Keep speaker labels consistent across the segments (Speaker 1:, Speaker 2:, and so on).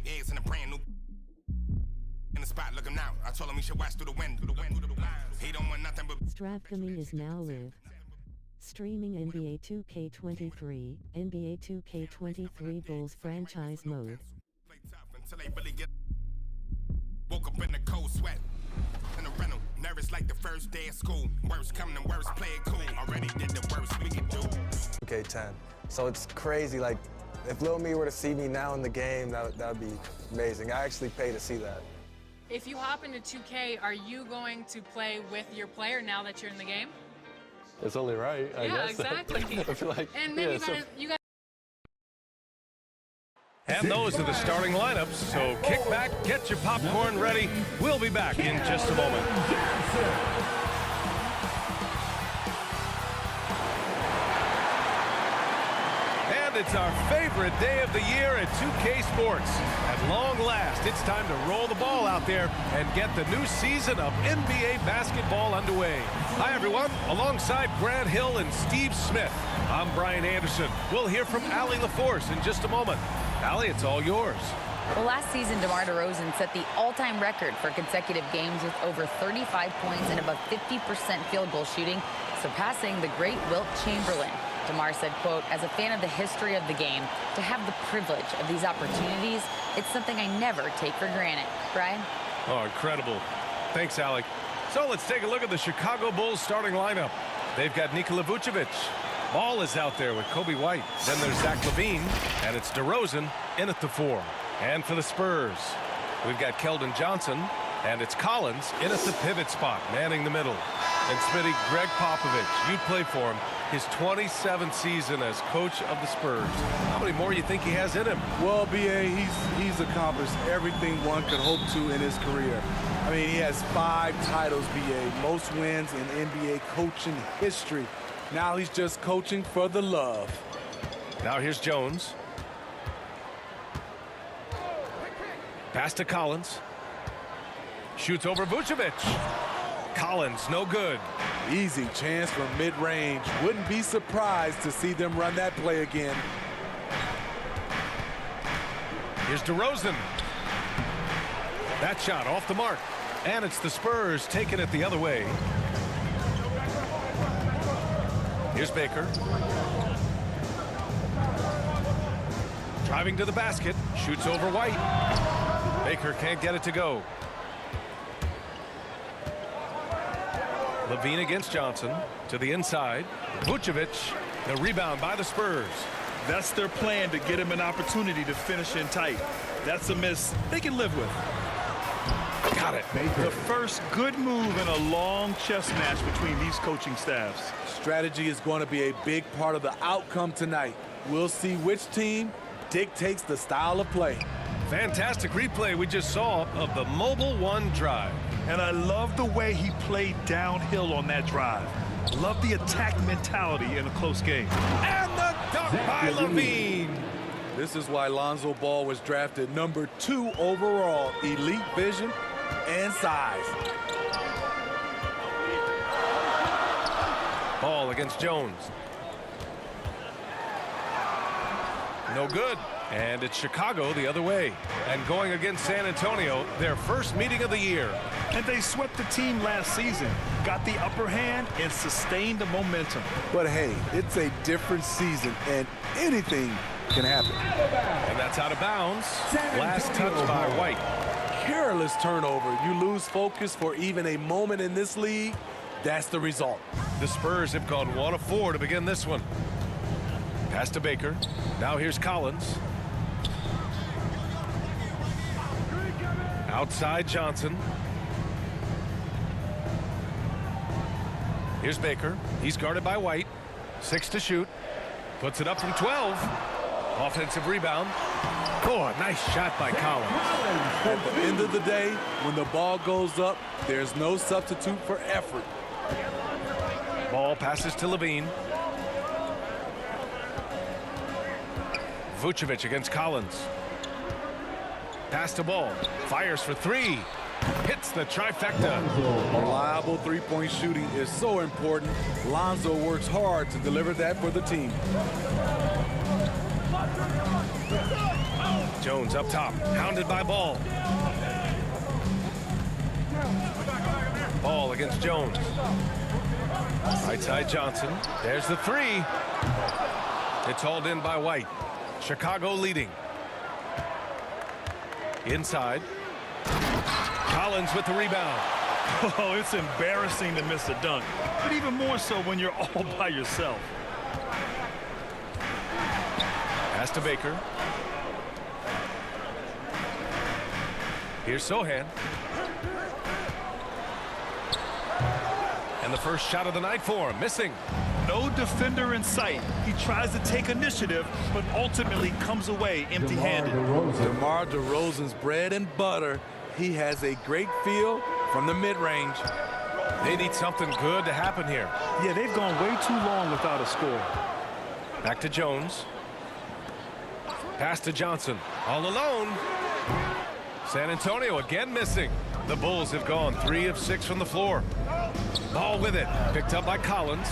Speaker 1: like eggs in a brand new. In the spot, looking out. I told him he should watch through the wind. He don't want nothing but.
Speaker 2: Strap Gaming is now live. Streaming NBA 2K23, NBA 2K23 Bulls franchise mode.
Speaker 1: Until they really get. Woke up in a cold sweat. In a rental, nervous like the first day of school. Worst coming and worst, play it cool. Already did the worst we could do.
Speaker 3: 2K10. So it's crazy. Like, if Lil Me were to see me now in the game, that would be amazing. I actually pay to see that.
Speaker 4: If you hop into 2K, are you going to play with your player now that you're in the game?
Speaker 5: It's only right, I guess.
Speaker 4: Exactly.
Speaker 5: I feel like,
Speaker 4: and then you got.
Speaker 6: And those are the starting lineups, so kick back, get your popcorn ready. We'll be back in just a moment. And it's our favorite day of the year at 2K Sports. At long last, it's time to roll the ball out there and get the new season of NBA basketball underway. Hi, everyone. Alongside Grant Hill and Steve Smith, I'm Brian Anderson. We'll hear from Allie LaForce in just a moment. Allie, it's all yours.
Speaker 7: Well, last season, DeMar DeRozan set the all-time record for consecutive games with over 35 points and above 50% field goal shooting, surpassing the great Wilt Chamberlain. DeMar said, quote, as a fan of the history of the game, to have the privilege of these opportunities, it's something I never take for granted. Brian?
Speaker 6: Oh, incredible. Thanks, Allie. So let's take a look at the Chicago Bulls starting lineup. They've got Nikola Vucevic. Ball is out there with Kobe White. Then there's Zach LaVine, and it's DeRozan in at the 4. And for the Spurs, we've got Keldon Johnson, and it's Collins in at the pivot spot, manning the middle. And Smitty, Greg Popovich, you play for him, his 27th season as coach of the Spurs. How many more do you think he has in him?
Speaker 8: Well, B.A., he's accomplished everything one could hope to in his career. I mean, he has 5 titles, B.A., most wins in NBA coaching history. Now he's just coaching for the love.
Speaker 6: Now here's Jones. Pass to Collins. Shoots over Vucevic. Collins, no good.
Speaker 8: Easy chance from mid-range. Wouldn't be surprised to see them run that play again.
Speaker 6: Here's DeRozan. That shot off the mark. And it's the Spurs taking it the other way. Here's Baker. Driving to the basket. Shoots over White. Baker can't get it to go. LaVine against Johnson. To the inside. Vucevic. The rebound by the Spurs.
Speaker 9: That's their plan, to get him an opportunity to finish in tight. That's a miss they can live with.
Speaker 6: Got it.
Speaker 9: The first good move in a long chess match between these coaching staffs.
Speaker 8: Strategy is going to be a big part of the outcome tonight. We'll see which team dictates the style of play.
Speaker 6: Fantastic replay we just saw of the Mobile One drive.
Speaker 9: And I love the way he played downhill on that drive. Love the attack mentality in a close game.
Speaker 6: And the dunk by LaVine.
Speaker 8: This is why Lonzo Ball was drafted number 2 overall. Elite vision and size.
Speaker 6: Ball against Jones. No good. And it's Chicago the other way. And going against San Antonio, their first meeting of the year.
Speaker 9: And they swept the team last season, got the upper hand, and sustained the momentum.
Speaker 8: But hey, it's a different season, and anything can happen.
Speaker 6: And that's out of bounds. Last touch by White.
Speaker 8: Careless turnover. You lose focus for even a moment in this league. That's the result.
Speaker 6: The Spurs have gone 1 of 4 to begin this one. Pass to Baker. Now here's Collins. Outside Johnson. Here's Baker. He's guarded by White. 6 to shoot. Puts it up from 12. Offensive rebound. Oh, a nice shot by Collins.
Speaker 8: At the end of the day, when the ball goes up, there's no substitute for effort.
Speaker 6: Ball passes to LaVine. Vucevic against Collins. Pass to Ball. Fires for 3. Hits the trifecta.
Speaker 8: Reliable three-point shooting is so important. Lonzo works hard to deliver that for the team.
Speaker 6: Jones up top, hounded by Ball. Ball against Jones. Right side Johnson. There's the three. It's hauled in by White. Chicago leading. Inside. Collins with the rebound.
Speaker 9: Oh, it's embarrassing to miss a dunk, but even more so when you're all by yourself.
Speaker 6: Pass to Baker. Here's Sohan. And the first shot of the night for him, missing.
Speaker 9: No defender in sight. He tries to take initiative, but ultimately comes away empty-handed.
Speaker 8: DeMar DeRozan's bread and butter. He has a great feel from the mid-range.
Speaker 6: They need something good to happen here.
Speaker 9: Yeah, they've gone way too long without a score.
Speaker 6: Back to Jones. Pass to Johnson. All alone. San Antonio again missing. The Bulls have gone 3 of 6 from the floor. Ball with it. Picked up by Collins.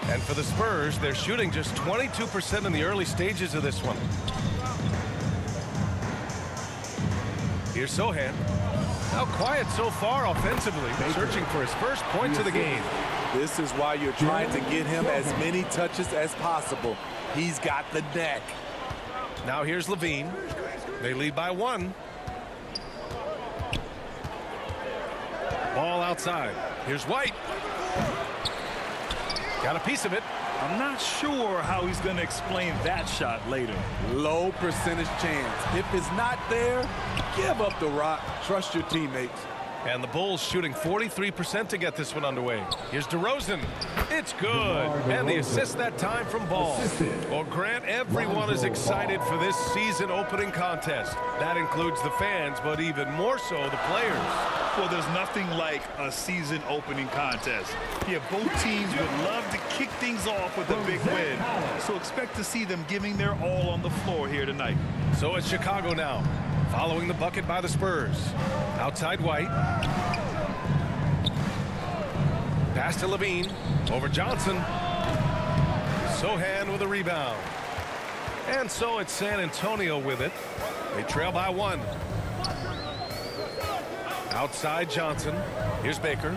Speaker 6: And for the Spurs, they're shooting just 22% in the early stages of this one. Here's Sohan. Now quiet so far offensively, searching for his first points of the game.
Speaker 8: This is why you're trying to get him as many touches as possible. He's got the neck.
Speaker 6: Now here's Levine. They lead by 1. Ball outside. Here's White. Got a piece of it.
Speaker 9: I'm not sure how he's going to explain that shot later.
Speaker 8: Low percentage chance. If it's not there, give up the rock. Trust your teammates.
Speaker 6: And the Bulls shooting 43% to get this one underway. Here's DeRozan. It's good. And the assist that time from Ball. Well, Grant, everyone is excited for this season opening contest. That includes the fans, but even more so the players.
Speaker 9: Well, there's nothing like a season opening contest. Yeah, both teams would love to kick things off with a big win. So expect to see them giving their all on the floor here tonight.
Speaker 6: So it's Chicago now, following the bucket by the Spurs. Outside White. Pass to Levine. Over Johnson. Sohan with a rebound. And so it's San Antonio with it. They trail by 1. Outside Johnson. Here's Baker.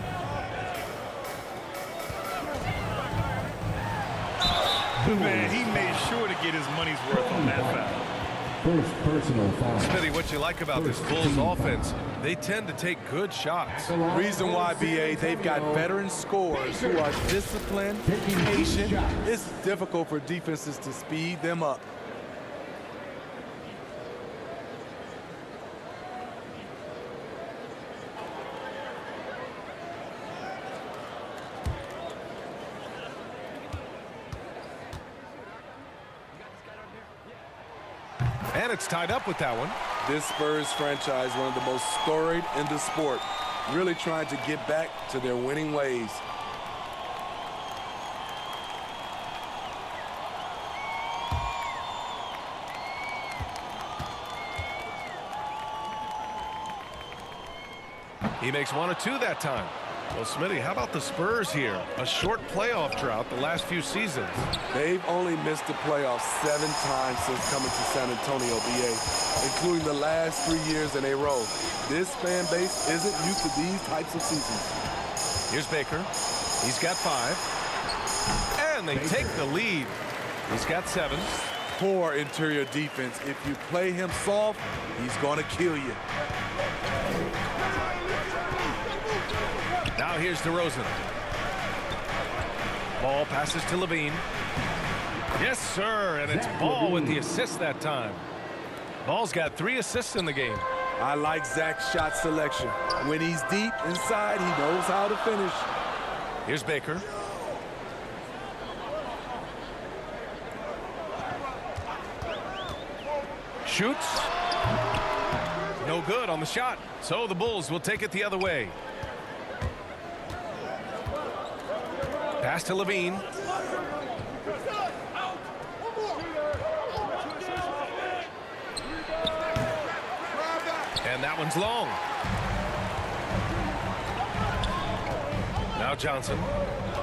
Speaker 9: Man, he made sure to get his money's worth on that foul.
Speaker 10: First personal foul.
Speaker 6: Smitty, what you like about this Bulls offense, they tend to take good shots.
Speaker 8: Reason why, BA, they've got veteran scorers who are disciplined, patient. It's difficult for defenses to speed them up.
Speaker 6: And it's tied up with that one.
Speaker 8: This Spurs franchise, one of the most storied in the sport, really trying to get back to their winning ways.
Speaker 6: He makes 1 or 2 that time. Well, Smitty, how about the Spurs here? A short playoff drought the last few seasons.
Speaker 8: They've only missed the playoffs 7 times since coming to San Antonio, BA, including the last 3 years in a row. This fan base isn't used to these types of seasons.
Speaker 6: Here's Baker. He's got 5. And they take the lead. He's got 7.
Speaker 8: Poor interior defense. If you play him soft, he's going to kill you.
Speaker 6: Now here's DeRozan. Ball passes to Levine. Yes, sir, and it's Ball with the assist that time. Ball's got 3 assists in the game.
Speaker 8: I like Zach's shot selection. When he's deep inside, he knows how to finish.
Speaker 6: Here's Baker. Shoots. No good on the shot. So the Bulls will take it the other way. Pass to Levine. And that one's long. Now Johnson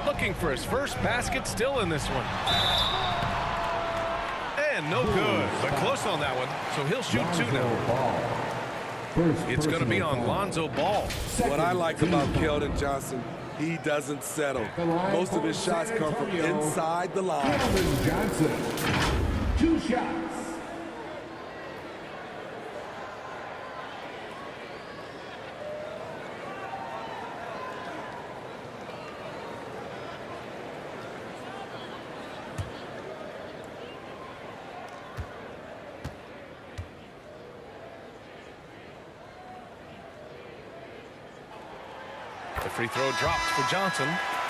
Speaker 6: looking for his first basket, still in this one. And no good, but close on that one. So he'll shoot 2 now. It's going to be on Lonzo Ball.
Speaker 8: What I like about Keldon Johnson, he doesn't settle. Most of his shots come from inside the line.
Speaker 10: Keldon Johnson, 2 shots.
Speaker 6: The free throw drops for Johnson.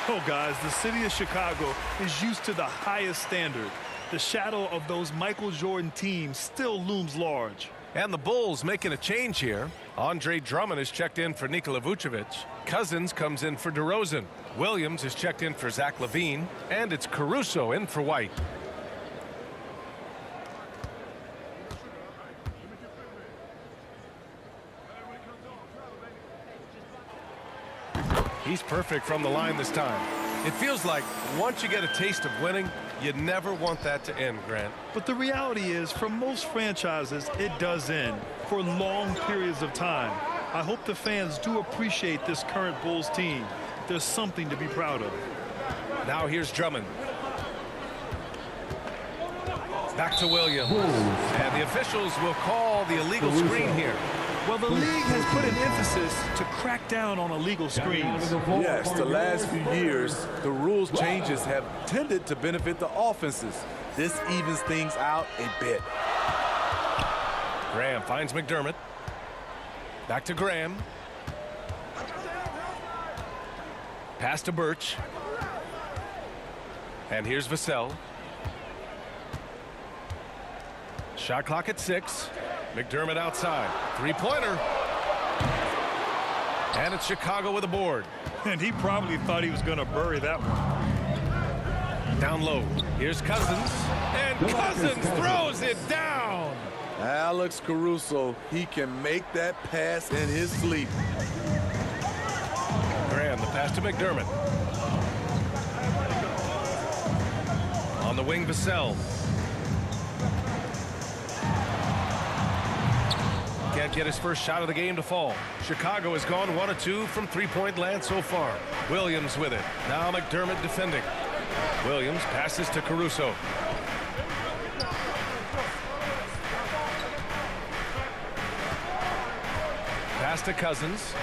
Speaker 9: Oh, guys, the city of Chicago is used to the highest standard. The shadow of those Michael Jordan teams still looms large.
Speaker 6: And the Bulls making a change here. Andre Drummond is checked in for Nikola Vucevic. Cousins comes in for DeRozan. Williams is checked in for Zach LaVine. And it's Caruso in for White. He's perfect from the line this time. It feels like once you get a taste of winning, you never want that to end, Grant.
Speaker 9: But the reality is, for most franchises, it does end for long periods of time. I hope the fans do appreciate this current Bulls team. There's something to be proud of.
Speaker 6: Now here's Drummond. Back to Williams. And the officials will call the illegal screen here.
Speaker 9: Well, the league has put an emphasis to crack down on illegal screens.
Speaker 8: Yes, the last few years, the rules changes have tended to benefit the offenses. This evens things out a bit.
Speaker 6: Graham finds McDermott. Back to Graham. Pass to Birch. And here's Vassell. Shot clock at 6. McDermott outside. Three-pointer. And it's Chicago with a board.
Speaker 9: And he probably thought he was going to bury that one.
Speaker 6: Down low. Here's Cousins. And Cousins throws it down.
Speaker 8: Alex Caruso, he can make that pass in his sleep.
Speaker 6: Graham, the pass to McDermott. On the wing, Vassell. Can't get his first shot of the game to fall. Chicago has gone 1 of 2 from three-point land so far. Williams with it. Now McDermott defending. Williams passes to Caruso. Pass to Cousins.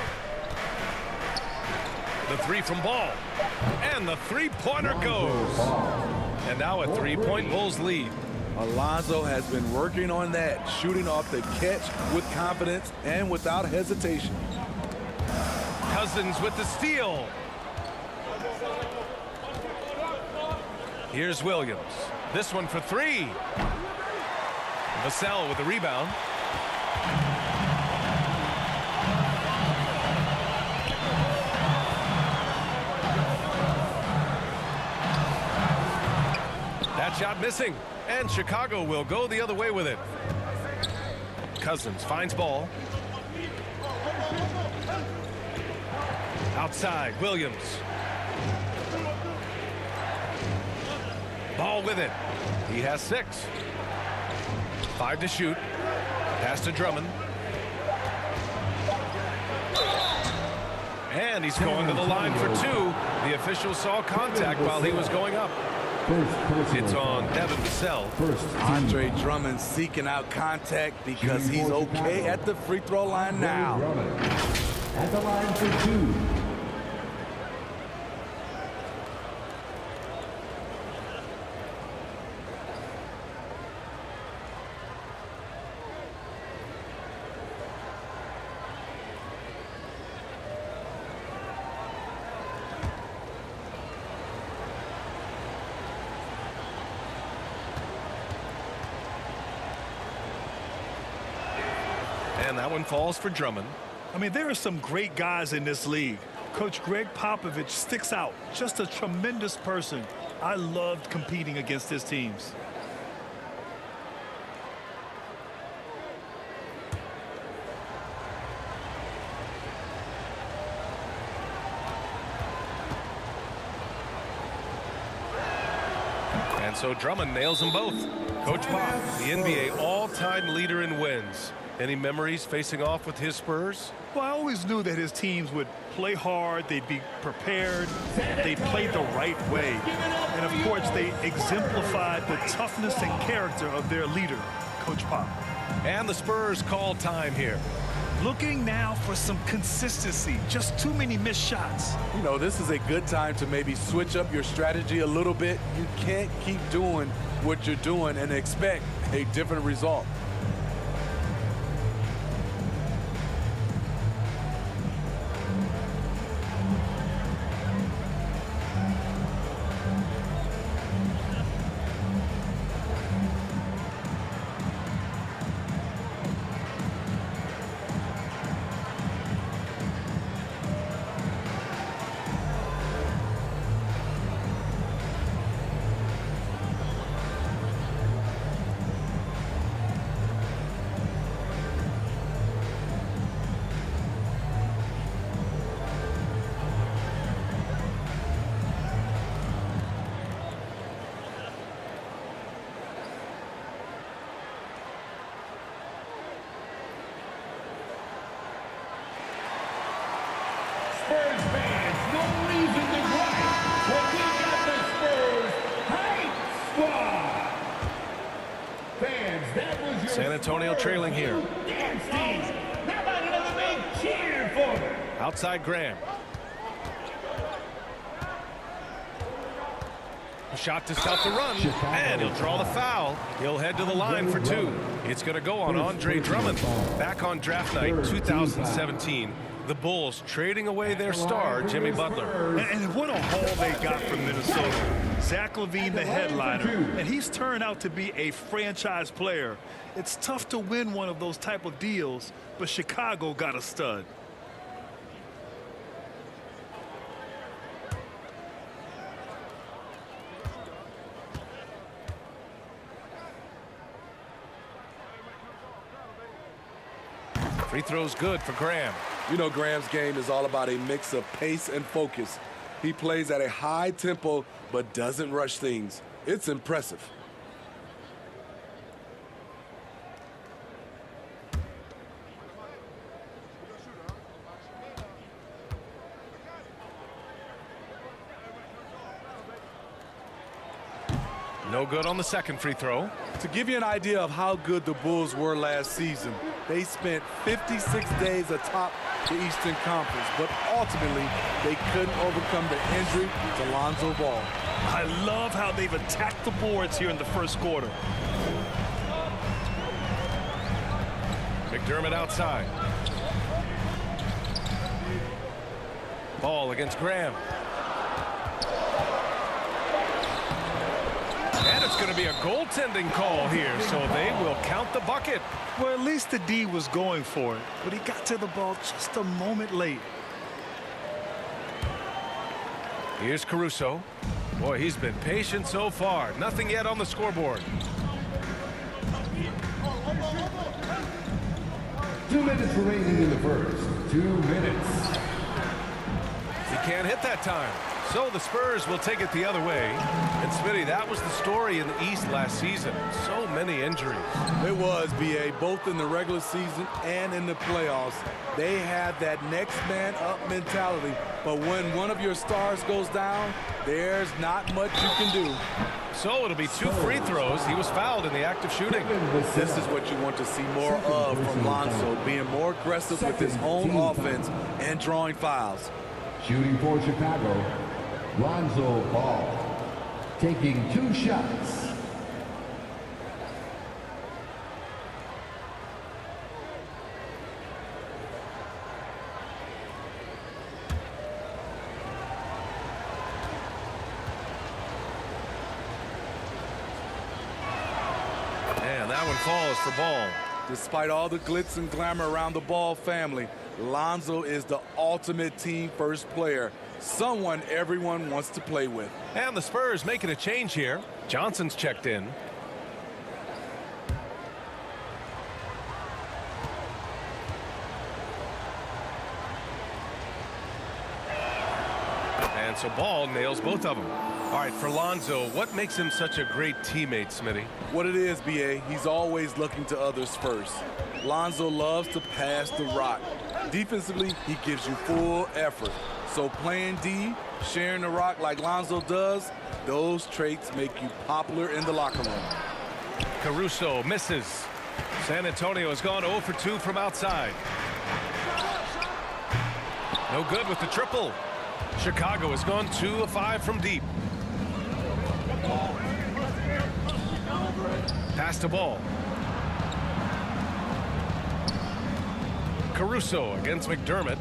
Speaker 6: The three from Ball. And the three-pointer goes. And now a three-point Bulls lead.
Speaker 8: Alonzo has been working on that, shooting off the catch with confidence and without hesitation.
Speaker 6: Cousins with the steal. Here's Williams. This one for 3. Vassell with the rebound. That shot missing. And Chicago will go the other way with it. Cousins finds Ball. Outside, Williams. Ball with it. He has 6. 5 to shoot. Pass to Drummond. And he's going to the line for 2. The official saw contact while he was going up. It's on Devin Vassell.
Speaker 8: Andre Drummond seeking out contact because he's okay at the free throw line now.
Speaker 10: At the line for 2.
Speaker 6: And that one falls for Drummond.
Speaker 9: I mean, there are some great guys in this league. Coach Greg Popovich sticks out. Just a tremendous person. I loved competing against his teams.
Speaker 6: And so Drummond nails them both. Coach Pop, the NBA all-time leader in wins. Any memories facing off with his Spurs?
Speaker 9: Well, I always knew that his teams would play hard, they'd be prepared, they played the right way. And of course, they exemplified the toughness and character of their leader, Coach Pop.
Speaker 6: And the Spurs call time here.
Speaker 9: Looking now for some consistency, just too many missed shots.
Speaker 8: You know, this is a good time to maybe switch up your strategy a little bit. You can't keep doing what you're doing and expect a different result.
Speaker 10: Spurs fans, no reason to gripe, but we got the Spurs Hype Squad. Fans, that was your
Speaker 6: San Antonio trailing here.
Speaker 10: dance team. How about another big cheer for them?
Speaker 6: Outside Graham. A shot to stop the run, and he'll draw the foul. He'll head to the line for two. It's going to go on Andre Drummond. Back on draft night 2017, the Bulls trading away their star, Jimmy Butler.
Speaker 9: And what a haul they got from Minnesota. Zach LaVine, the headliner, and he's turned out to be a franchise player. It's tough to win one of those type of deals, but Chicago got a stud.
Speaker 6: Free throw's good for Graham.
Speaker 8: You know, Graham's game is all about a mix of pace and focus. He plays at a high tempo, but doesn't rush things. It's impressive.
Speaker 6: No good on the second free throw.
Speaker 8: To give you an idea of how good the Bulls were last season, they spent 56 days atop the Eastern Conference, but ultimately they couldn't overcome the injury to Lonzo Ball.
Speaker 9: I love how they've attacked the boards here in the first quarter.
Speaker 6: McDermott outside. Ball against Graham. And it's going to be a goaltending call here, so they will count the bucket.
Speaker 9: Well, at least the D was going for it, but he got to the ball just a moment late.
Speaker 6: Here's Caruso. Boy, he's been patient so far. Nothing yet on the scoreboard.
Speaker 10: 2 minutes remaining in the first. 2 minutes.
Speaker 6: He can't hit that time. So the Spurs will take it the other way. And Smitty, that was the story in the East last season. So many injuries.
Speaker 8: It was, B.A., both in the regular season and in the playoffs. They had that next man up mentality. But when one of your stars goes down, there's not much you can do.
Speaker 6: So it'll be 2 free throws. He was fouled in the act of shooting.
Speaker 8: This is what you want to see more of from Lonzo, being more aggressive with his own offense and drawing fouls.
Speaker 10: Shooting for Chicago, Lonzo Ball, taking 2 shots.
Speaker 6: And that one falls for Ball.
Speaker 8: Despite all the glitz and glamour around the Ball family, Lonzo is the ultimate team first player, someone everyone wants to play with.
Speaker 6: And the Spurs making a change here. Johnson's checked in. And so Ball nails both of them. All right, for Lonzo, what makes him such a great teammate, Smitty?
Speaker 8: What it is, B.A., he's always looking to others first. Lonzo loves to pass the rock. Defensively, he gives you full effort. So playing D, sharing the rock like Lonzo does, those traits make you popular in the locker room.
Speaker 6: Caruso misses. San Antonio has gone 0 for 2 from outside. No good with the triple. Chicago has gone 2 of 5 from deep. Pass to Ball. Caruso against McDermott.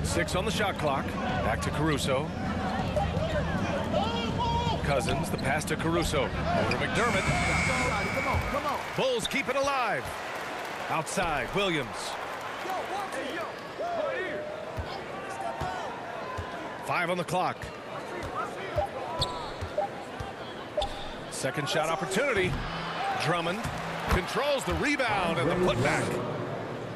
Speaker 6: 6 on the shot clock. Back to Caruso. Cousins, the pass to Caruso. Over to McDermott. Bulls keep it alive. Outside, Williams. 5 on the clock. Second shot opportunity. Drummond controls the rebound and the putback.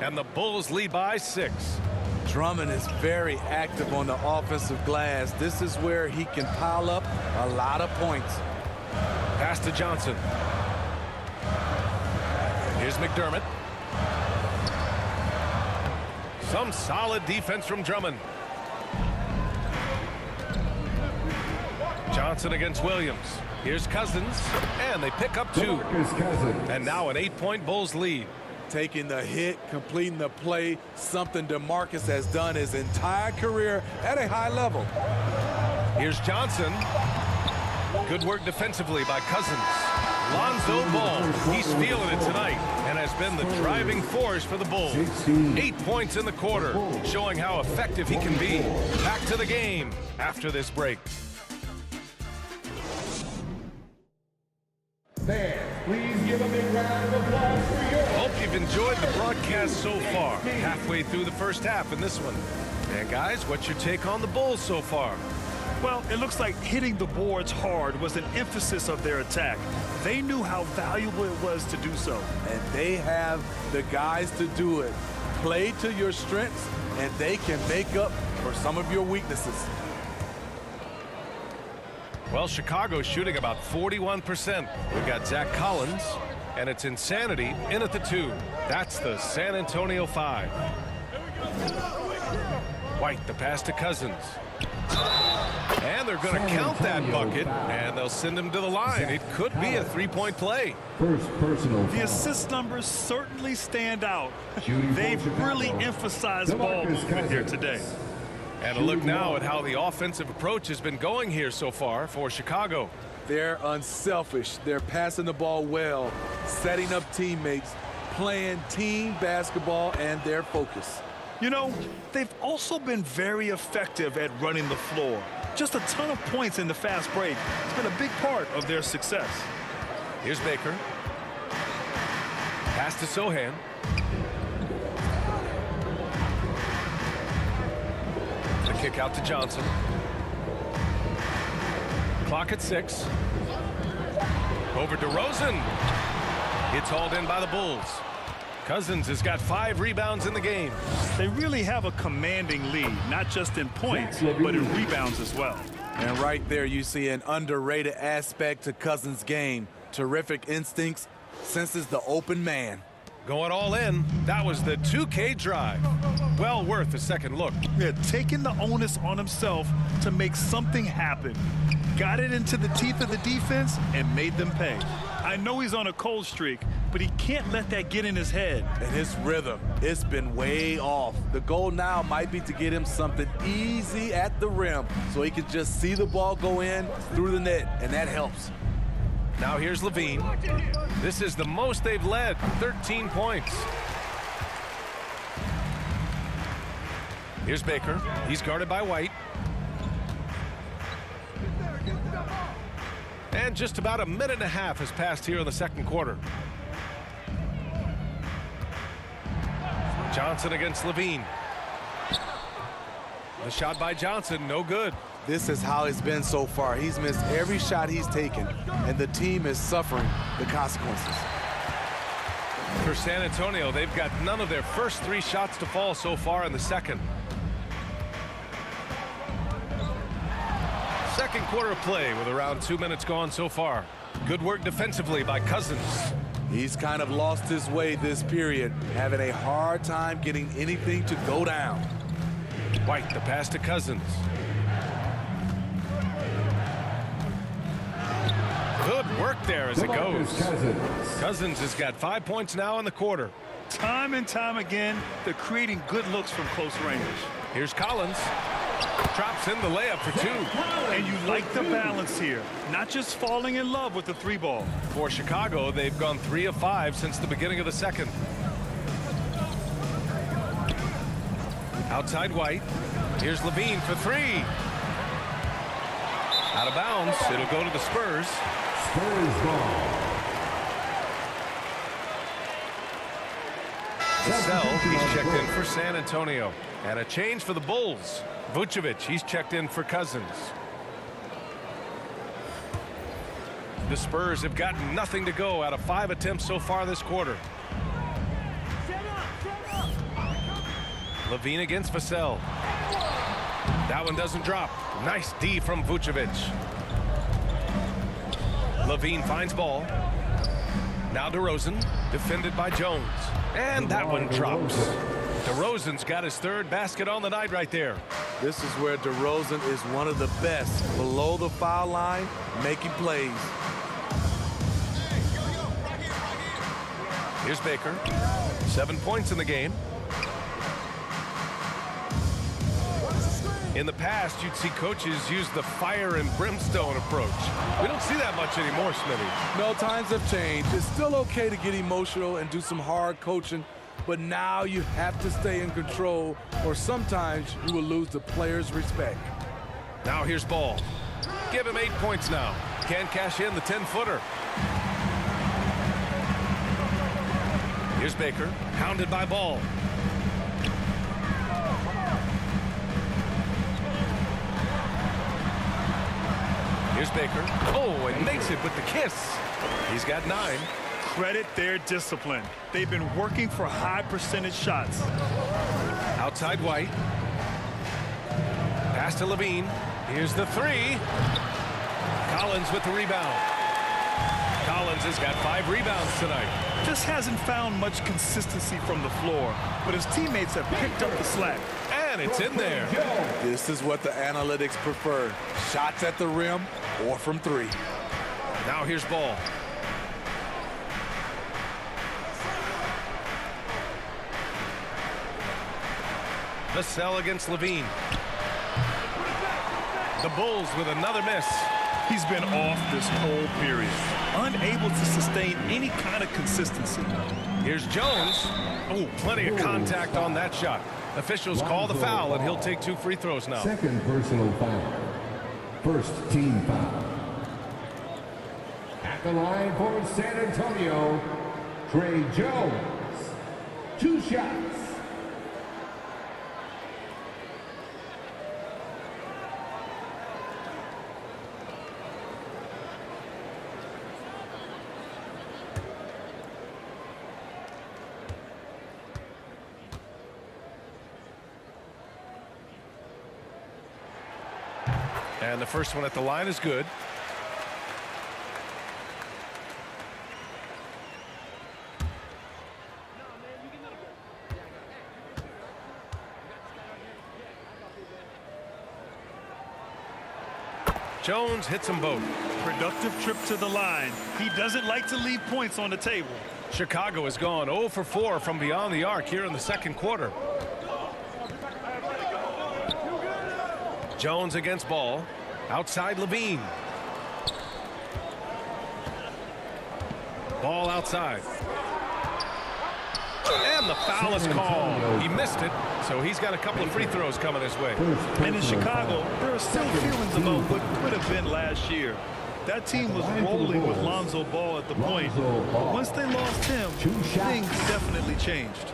Speaker 6: And the Bulls lead by 6.
Speaker 8: Drummond is very active on the offensive glass. This is where he can pile up a lot of points.
Speaker 6: Pass to Johnson. Here's McDermott. Some solid defense from Drummond. Johnson against Williams. Here's Cousins, and they pick up 2. And now an 8-point Bulls lead.
Speaker 8: Taking the hit, completing the play, something DeMarcus has done his entire career at a high level.
Speaker 6: Here's Johnson. Good work defensively by Cousins. Lonzo Ball, he's feeling it tonight and has been the driving force for the Bulls. 8 points in the quarter, showing how effective he can be. Back to the game after this break.
Speaker 10: Fans, please give a big round of applause for your...
Speaker 6: Hope you've enjoyed the broadcast so far. Halfway through the first half in this one. And guys, what's your take on the Bulls so far?
Speaker 9: Well, it looks like hitting the boards hard was an emphasis of their attack. They knew how valuable it was to do so.
Speaker 8: And they have the guys to do it. Play to your strengths, and they can make up for some of your weaknesses.
Speaker 6: Well, Chicago's shooting about 41%. We've got Zach Collins, and it's Insanity in at the 2. That's the San Antonio 5. White, the pass to Cousins. And they're going to count that bucket, and they'll send him to the line. It could be a 3-point play.
Speaker 10: First personal.
Speaker 9: The assist numbers certainly stand out. They've really emphasized ball movement here today.
Speaker 6: And a look now at how the offensive approach has been going here so far for Chicago.
Speaker 8: They're unselfish. They're passing the ball well, setting up teammates, playing team basketball, and their focus.
Speaker 9: You know, they've also been very effective at running the floor. Just a ton of points in the fast break. It's been a big part of their success.
Speaker 6: Here's Baker. Pass to Sohan. The kick out to Johnson. Clock at 6. Over to Rosen. It's hauled in by the Bulls. Cousins has got 5 rebounds in the game.
Speaker 9: They really have a commanding lead, not just in points, but in rebounds as well.
Speaker 8: And right there you see an underrated aspect to Cousins' game. Terrific instincts, senses the open man.
Speaker 6: Going all in. That was the 2K drive. Well worth a second look.
Speaker 9: Yeah, taking the onus on himself to make something happen. Got it into the teeth of the defense and made them pay. I know he's on a cold streak, but he can't let that get in his head.
Speaker 8: And his rhythm, it's been way off. The goal now might be to get him something easy at the rim so he can just see the ball go in through the net, and that helps.
Speaker 6: Now here's Levine. This is the most they've led, 13 points. Here's Baker. He's guarded by White. And just about a minute and a half has passed here in the second quarter. Johnson against Levine. The shot by Johnson, no good.
Speaker 8: This is how it's been so far. He's missed every shot he's taken, and the team is suffering the consequences.
Speaker 6: For San Antonio, they've got none of their first 3 shots to fall so far in the second. second quarter of play with around 2 minutes gone so far. Good work defensively by Cousins.
Speaker 8: He's kind of lost his way this period, having a hard time getting anything to go down.
Speaker 6: White, the pass to Cousins. Good work there as it goes. Cousins has got 5 points now in the quarter.
Speaker 9: Time and time again, they're creating good looks from close range.
Speaker 6: Here's Collins. Drops in the layup for 2.
Speaker 9: And you like the balance here. Not just falling in love with the 3-ball.
Speaker 6: For Chicago, they've gone 3 of 5 since the beginning of the second. Outside White. Here's Levine for 3. Out of bounds. It'll go to the Spurs.
Speaker 10: Spurs ball.
Speaker 6: Vassell, he's checked in for San Antonio. And a change for the Bulls. Vucevic, he's checked in for Cousins. The Spurs have gotten nothing to go out of 5 attempts so far this quarter. Levine against Vassell. That one doesn't drop. Nice D from Vucevic. Levine finds ball. Now DeRozan, defended by Jones. And that one drops. DeRozan's got his 3rd basket on the night right there.
Speaker 8: This is where DeRozan is one of the best below the foul line, making plays.
Speaker 6: Here's Baker. 7 points in the game. In the past, you'd see coaches use the fire and brimstone approach. We don't see that much anymore, Smitty.
Speaker 8: No, times have changed. It's still okay to get emotional and do some hard coaching, but now you have to stay in control, or sometimes you will lose the player's respect.
Speaker 6: Now here's Ball. Give him 8 points now. Can't cash in the 10-footer. Here's Baker, hounded by Ball. Here's Baker. Oh, and makes it with the kiss. He's got 9.
Speaker 9: Credit their discipline. They've been working for high percentage shots.
Speaker 6: Outside White. Pass to Levine. Here's the 3. Collins with the rebound. Collins has got 5 rebounds tonight.
Speaker 9: Just hasn't found much consistency from the floor, but his teammates have picked up the slack.
Speaker 6: And it's in there.
Speaker 8: This is what the analytics prefer. Shots at the rim or from 3.
Speaker 6: Now here's Ball. Vassell against Levine. The Bulls with another miss.
Speaker 9: He's been off this whole period, unable to sustain any kind of consistency.
Speaker 6: Here's Jones. Oh, plenty of contact on that shot. Officials call the foul, and he'll take 2 free throws now.
Speaker 10: Second personal foul. First team foul. At the line for San Antonio, Tre Jones. 2 shots.
Speaker 6: And the first one at the line is good. Jones hits them both.
Speaker 9: Productive trip to the line. He doesn't like to leave points on the table.
Speaker 6: Chicago has gone 0 for 4 from beyond the arc here in the second quarter. Jones against Ball. Outside Levine. Ball outside. And the foul is called. He missed it, so he's got a couple of free throws coming his way.
Speaker 9: And in Chicago, there are still feelings about what could have been last year. That team was rolling with Lonzo Ball at the point. But once they lost him, things definitely changed.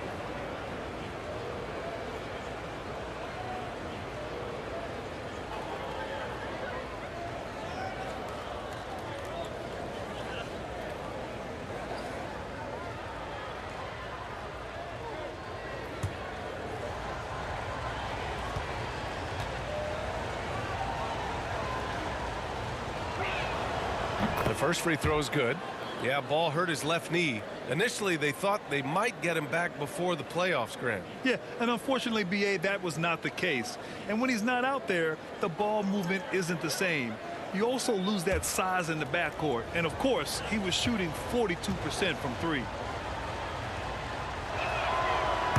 Speaker 6: first free throw is good. Yeah, ball hurt his left knee. Initially, they thought they might get him back before the playoffs, Grant.
Speaker 9: Yeah, and unfortunately, B.A., that was not the case. And when he's not out there, the ball movement isn't the same. You also lose that size in the backcourt. And, of course, he was shooting 42% from three.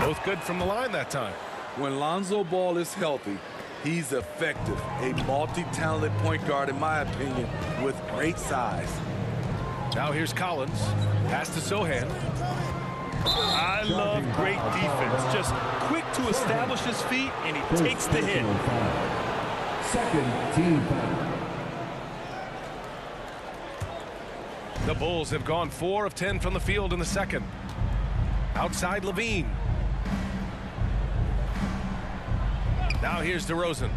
Speaker 6: Both good from the line that time.
Speaker 8: When Lonzo Ball is healthy, he's effective. A multi-talented point guard, in my opinion, with great size.
Speaker 6: Now here's Collins. Pass to Sohan.
Speaker 9: I love great defense. Just quick to establish his feet, and he takes the hit.
Speaker 10: Second team foul.
Speaker 6: The Bulls have gone 4 of 10 from the field in the second. Outside Levine. Now here's DeRozan.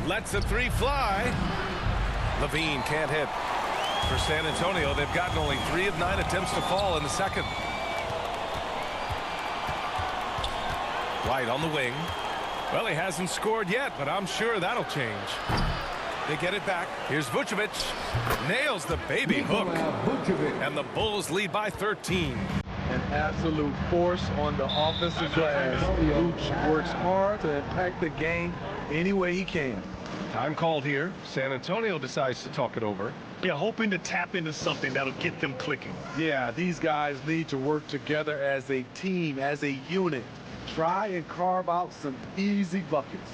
Speaker 6: Lets the three fly. Levine can't hit. For San Antonio, they've gotten only 3 of 9 attempts to fall in the second. White on the wing. Well, he hasn't scored yet, but I'm sure that'll change. They get it back. Here's Vucevic. Nails the baby hook. And the Bulls lead by 13.
Speaker 8: An absolute force on the offensive glass. Vooch works hard to impact the game any way he can.
Speaker 6: Time called here. San Antonio decides to talk it over.
Speaker 9: Yeah, hoping to tap into something that'll get them clicking.
Speaker 8: Yeah, these guys need to work together as a team, as a unit. Try and carve out some easy buckets.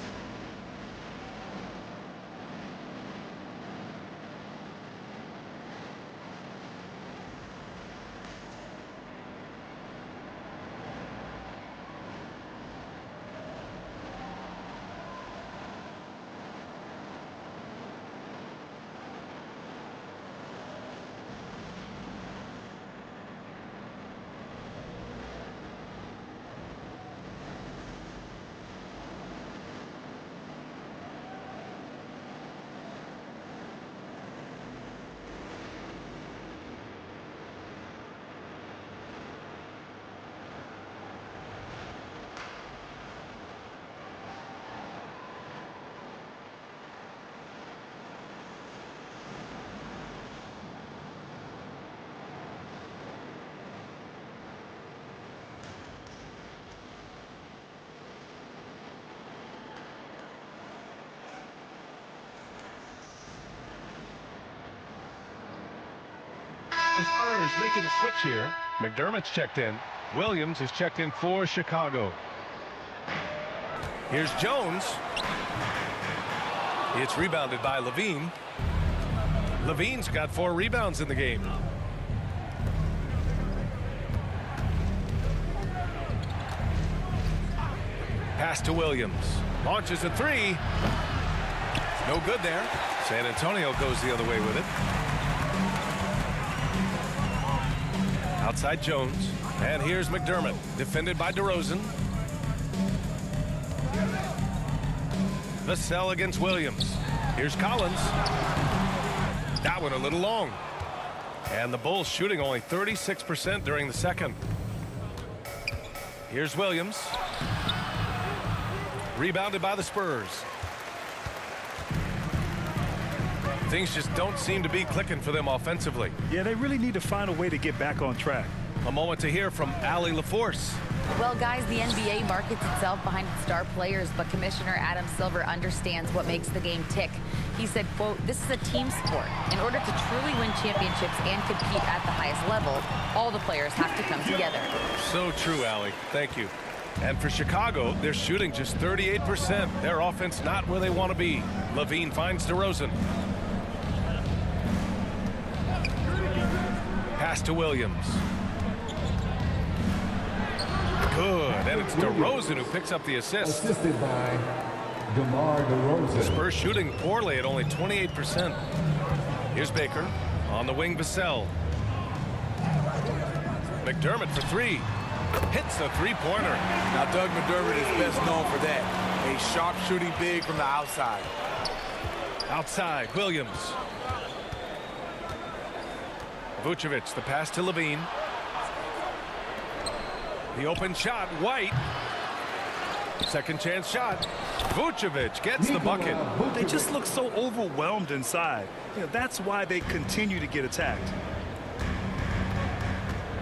Speaker 6: Is making a switch here. McDermott's checked in. Williams is checked in for Chicago. Here's Jones. It's rebounded by Levine. Levine's got 4 rebounds in the game. Pass to Williams. Launches a 3. No good there. San Antonio goes the other way with it. Outside Jones. And here's McDermott. Defended by DeRozan. Vassell against Williams. Here's Collins. That one a little long. And the Bulls shooting only 36% during the second. Here's Williams. Rebounded by the Spurs. Things just don't seem to be clicking for them offensively.
Speaker 9: Yeah, they really need to find a way to get back on track.
Speaker 6: A moment to hear from Allie LaForce.
Speaker 7: Well, guys, the NBA markets itself behind its star players, but Commissioner Adam Silver understands what makes the game tick. He said, quote, "This is a team sport. In order to truly win championships and compete at the highest level, all the players have to come together."
Speaker 6: So true, Allie. Thank you. And for Chicago, they're shooting just 38%. Their offense not where they want to be. Levine finds DeRozan. Pass to Williams. Good, and it's DeRozan who picks up the assist.
Speaker 10: Assisted by DeMar DeRozan.
Speaker 6: Spurs shooting poorly at only 28%. Here's Baker. On the wing, Vassell. McDermott for 3. Hits the three-pointer.
Speaker 8: Now, Doug McDermott is best known for that. A sharp shooting big from the outside.
Speaker 6: Outside, Williams. Vucevic, the pass to Levine. The open shot, White. Second chance shot. Vucevic gets the bucket.
Speaker 9: They just look so overwhelmed inside. You know, that's why they continue to get attacked.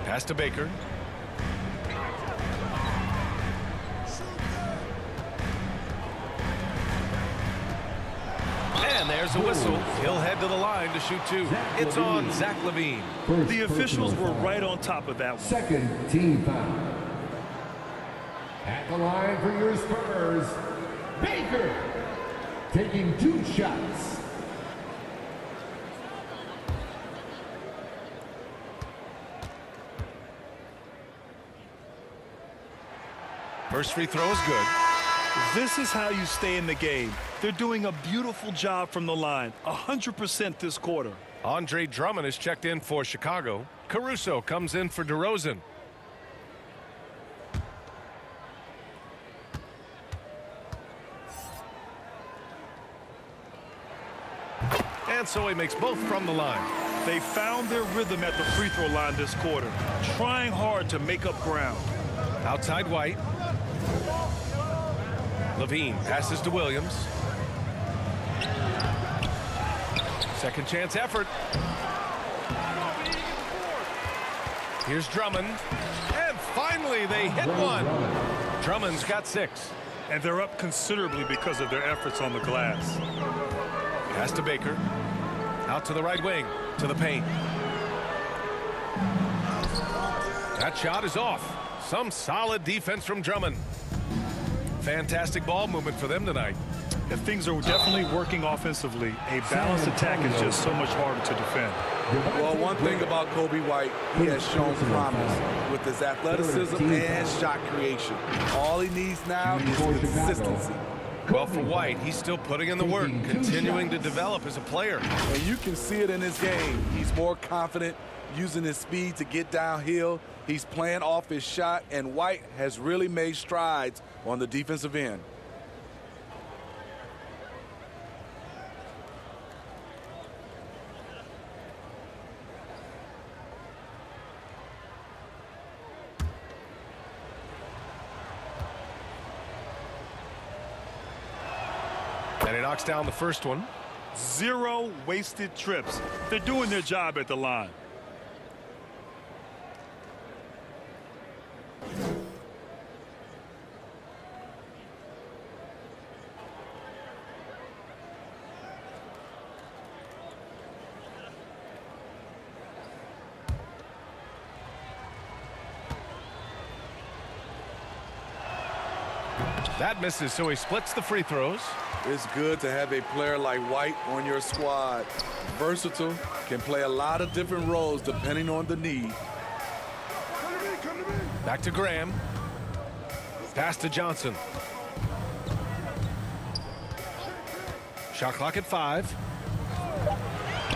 Speaker 6: Pass to Baker. And there's a whistle. He'll head to the line to shoot two. It's on Zach LaVine.
Speaker 9: The officials were right on top of that one.
Speaker 10: Second team foul. At the line for your Spurs, Baker taking 2 shots.
Speaker 6: First free throw is good.
Speaker 9: This is how you stay in the game. They're doing a beautiful job from the line, 100% this quarter.
Speaker 6: Andre Drummond is checked in for Chicago. Caruso comes in for DeRozan. And so he makes both from the line.
Speaker 9: They found their rhythm at the free throw line this quarter, trying hard to make up ground.
Speaker 6: Outside White. LaVine passes to Williams. Second chance effort. Here's Drummond. And finally they hit one. Drummond's got 6.
Speaker 9: And they're up considerably because of their efforts on the glass.
Speaker 6: Pass to Baker. Out to the right wing. To the paint. That shot is off. Some solid defense from Drummond. Fantastic ball movement for them tonight.
Speaker 9: And things are definitely working offensively. A balanced attack is just so much harder to defend.
Speaker 8: Well, one thing about Coby White, he has shown promise with his athleticism and shot creation. All he needs now is consistency.
Speaker 6: Well, for White, he's still putting in the work, continuing to develop as a player.
Speaker 8: And you can see it in his game. He's more confident, using his speed to get downhill. He's playing off his shot, and White has really made strides on the defensive end.
Speaker 6: And he knocks down the first one.
Speaker 9: 0 wasted trips. They're doing their job at the line.
Speaker 6: That misses, so he splits the free throws.
Speaker 8: It's good to have a player like White on your squad. Versatile, can play a lot of different roles depending on the need.
Speaker 6: Back to Graham. Pass to Johnson. Shot clock at 5.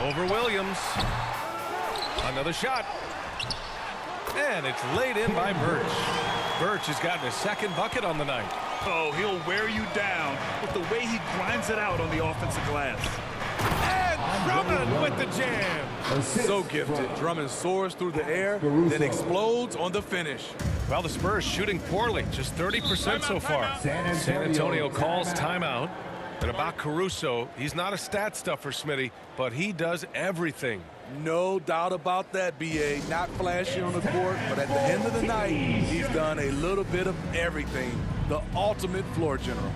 Speaker 6: Over Williams. Another shot. And it's laid in by Birch. Birch has gotten his second bucket on the night.
Speaker 9: Oh, he'll wear you down with the way he grinds it out on the offensive glass.
Speaker 6: And Drummond with the jam.
Speaker 8: So gifted. Drummond soars through the air, then explodes on the finish.
Speaker 6: Well, the Spurs shooting poorly, just 30% so far. San Antonio calls timeout. And about Caruso, he's not a stat stuffer, Smitty, but he does everything.
Speaker 8: No doubt about that, B.A. Not flashy on the court, but at the end of the night, he's done a little bit of everything. The ultimate floor general.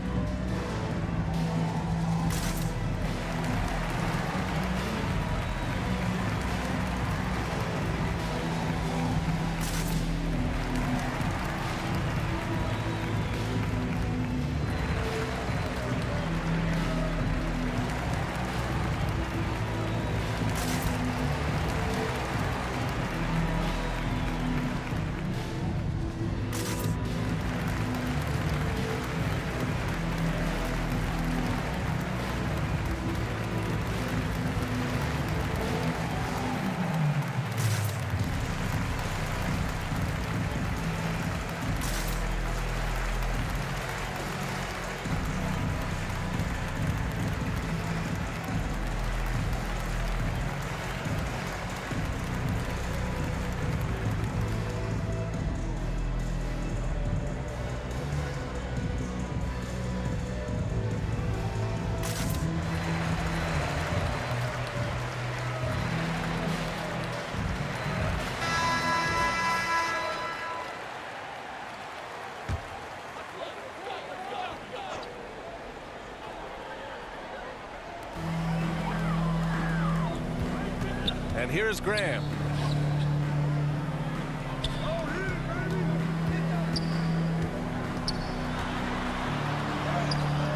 Speaker 6: And here's Graham.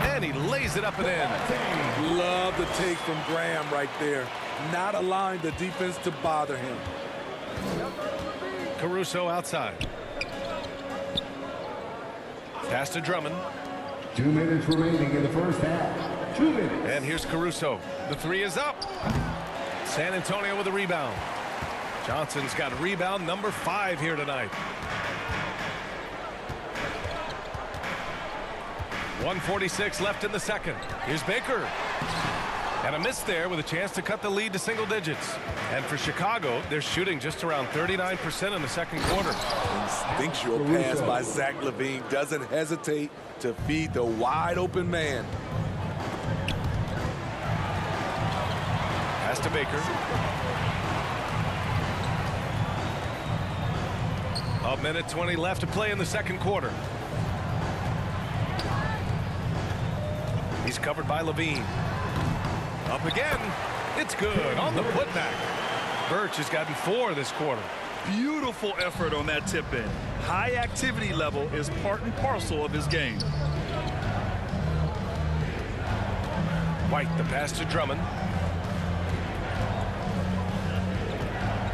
Speaker 6: And he lays it up and in.
Speaker 8: Love the take from Graham right there. Not allowing the defense to bother him.
Speaker 6: Caruso outside. Pass to Drummond.
Speaker 10: 2 minutes remaining in the first half. 2 minutes.
Speaker 6: And here's Caruso. The three is up. San Antonio with a rebound. Johnson's got rebound number 5 here tonight. 1:46 left in the second. Here's Baker. And a miss there with a chance to cut the lead to single digits. And for Chicago, they're shooting just around 39% in the second quarter.
Speaker 8: Instinctual pass by Zach LaVine. Doesn't hesitate to feed the wide open man.
Speaker 6: Pass to Baker. A minute 20 left to play in the second quarter. He's covered by LaVine. Up again. It's good on the putback. Birch has gotten 4 this quarter.
Speaker 9: Beautiful effort on that tip in. High activity level is part and parcel of his game.
Speaker 6: White, the pass to Drummond.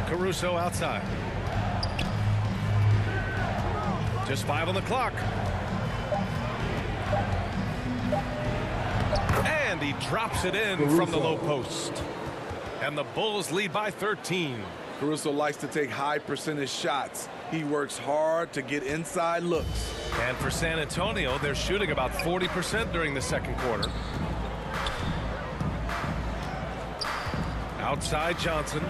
Speaker 6: Caruso outside. Just 5 on the clock. And he drops it in from the low post. And the Bulls lead by 13.
Speaker 8: Caruso likes to take high percentage shots. He works hard to get inside looks.
Speaker 6: And for San Antonio, they're shooting about 40% during the second quarter. Outside Johnson.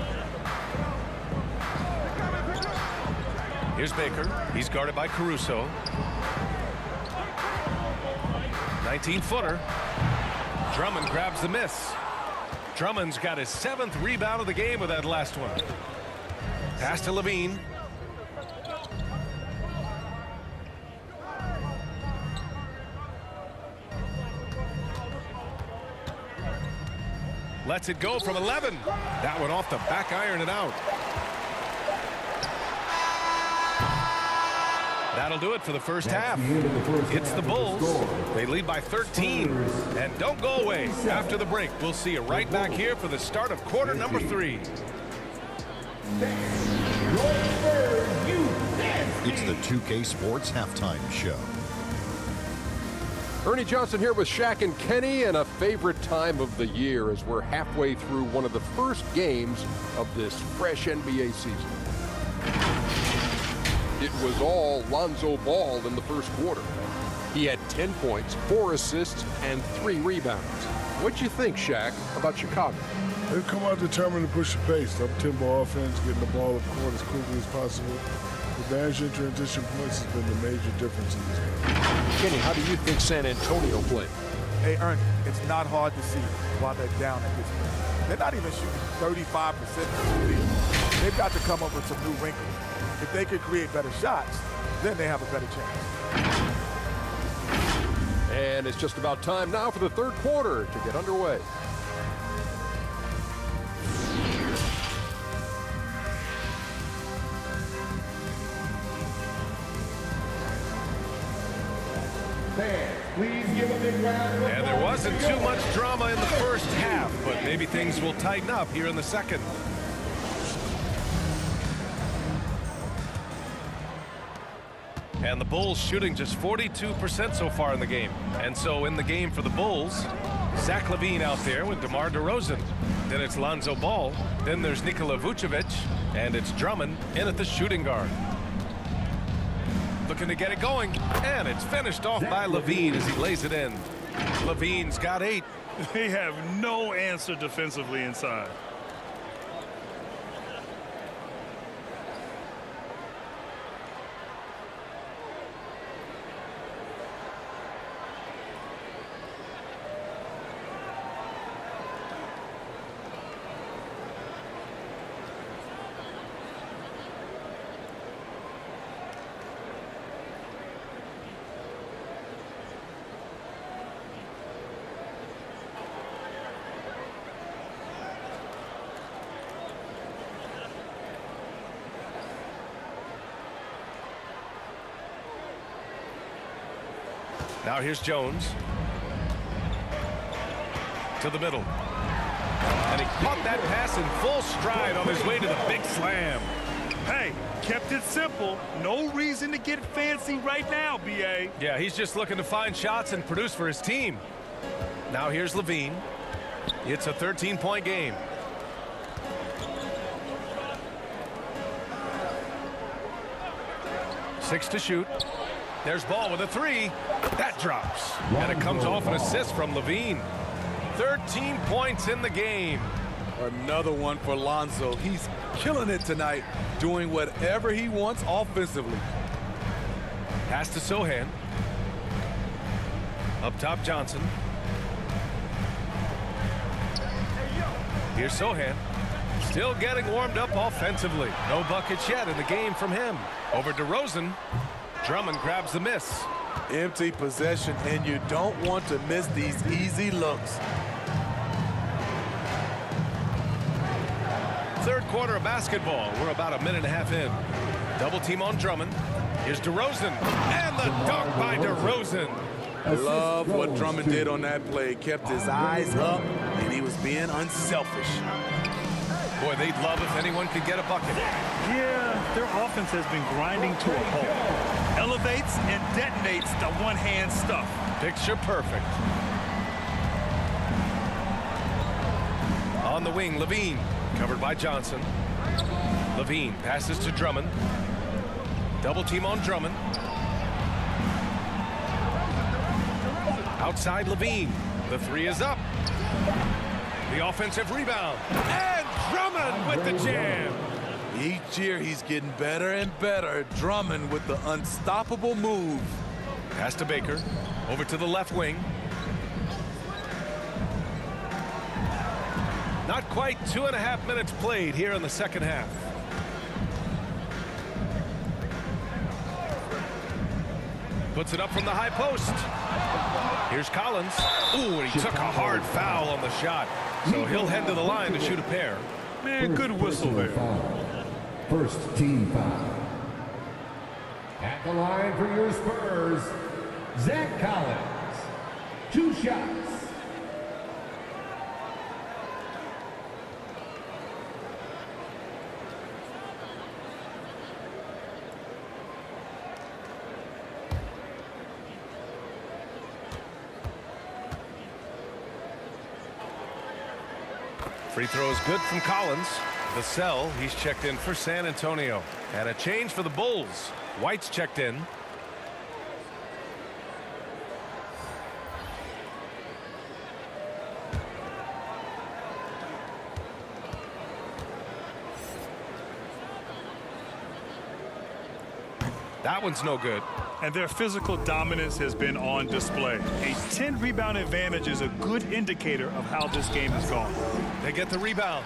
Speaker 6: Here's Baker. He's guarded by Caruso. 19-footer. Drummond grabs the miss. Drummond's got his 7th rebound of the game with that last one. Pass to LaVine. Lets it go from 11. That one off the back iron and out. That'll do it for the first half. It's the Bulls. They lead by 13. And don't go away. After the break, we'll see you right back here for the start of quarter number 3.
Speaker 11: It's the 2K Sports Halftime Show.
Speaker 12: Ernie Johnson here with Shaq and Kenny, and a favorite time of the year as we're halfway through one of the first games of this fresh NBA season. It was all Lonzo Ball in the first quarter. He had 10 points, 4 assists, and 3 rebounds. What'd you think, Shaq, about Chicago?
Speaker 13: They've come out determined to push the pace. Up-tempo offense, getting the ball up court as quickly as possible. Advantage in transition points has been the major difference in this game.
Speaker 12: Kenny, how do you think San Antonio played?
Speaker 14: Hey, Ernie, it's not hard to see why they're down at this point. They're not even shooting 35% from the lead. They've got to come up with some new wrinkles. If they could create better shots, then they have a better chance.
Speaker 12: And it's just about time now for the third quarter to get underway.
Speaker 10: Please give a big round of applause.
Speaker 6: And there wasn't too much drama in the first half, but maybe things will tighten up here in the second. And the Bulls shooting just 42% so far in the game. And so in the game for the Bulls, Zach LaVine out there with DeMar DeRozan. Then it's Lonzo Ball. Then there's Nikola Vucevic. And it's Drummond in at the shooting guard. Looking to get it going. And it's finished off by LaVine as he lays it in. LaVine's got 8.
Speaker 9: They have no answer defensively inside.
Speaker 6: Now here's Jones. To the middle. And he caught that pass in full stride on his way to the big slam.
Speaker 9: Hey, kept it simple. No reason to get fancy right now, B.A.
Speaker 6: Yeah, he's just looking to find shots and produce for his team. Now here's Levine. It's a 13-point game. Six to shoot. There's Ball with a three. That drops. And it comes off an assist from Levine. 13 points in the game.
Speaker 8: Another one for Lonzo. He's killing it tonight, doing whatever he wants offensively.
Speaker 6: Pass to Sohan. Up top, Johnson. Here's Sohan. Still getting warmed up offensively. No buckets yet in the game from him. Over DeRozan. Drummond grabs the miss.
Speaker 8: Empty possession, and you don't want to miss these easy looks.
Speaker 6: Third quarter of basketball. We're about a minute and a half in. Double team on Drummond. Here's DeRozan. And the dunk by DeRozan.
Speaker 8: I love what Drummond did on that play. Kept his eyes up, and he was being unselfish.
Speaker 6: Boy, they'd love if anyone could get a bucket.
Speaker 9: Yeah, their offense has been grinding to a halt. Elevates and detonates the one-hand stuff.
Speaker 6: Picture perfect. On the wing, Levine. Covered by Johnson. Levine passes to Drummond. Double team on Drummond. Outside Levine. The three is up. The offensive rebound. And Drummond with the jam.
Speaker 8: Each year he's getting better and better. Drummond with the unstoppable move.
Speaker 6: Pass to Baker. Over to the left wing. Not quite 2.5 minutes played here in the second half. Puts it up from the high post. Here's Collins. Ooh, and he took a hard foul on the shot. So he'll head to the line to shoot a pair.
Speaker 9: Man, good whistle there.
Speaker 10: First team foul. At the line for your Spurs, Zach Collins. 2 shots.
Speaker 6: Free throw is good from Collins. Vassell, he's checked in for San Antonio. And a change for the Bulls. White's checked in. That one's no good.
Speaker 9: And their physical dominance has been on display. A 10-rebound advantage is a good indicator of how this game has gone.
Speaker 6: They get the rebound.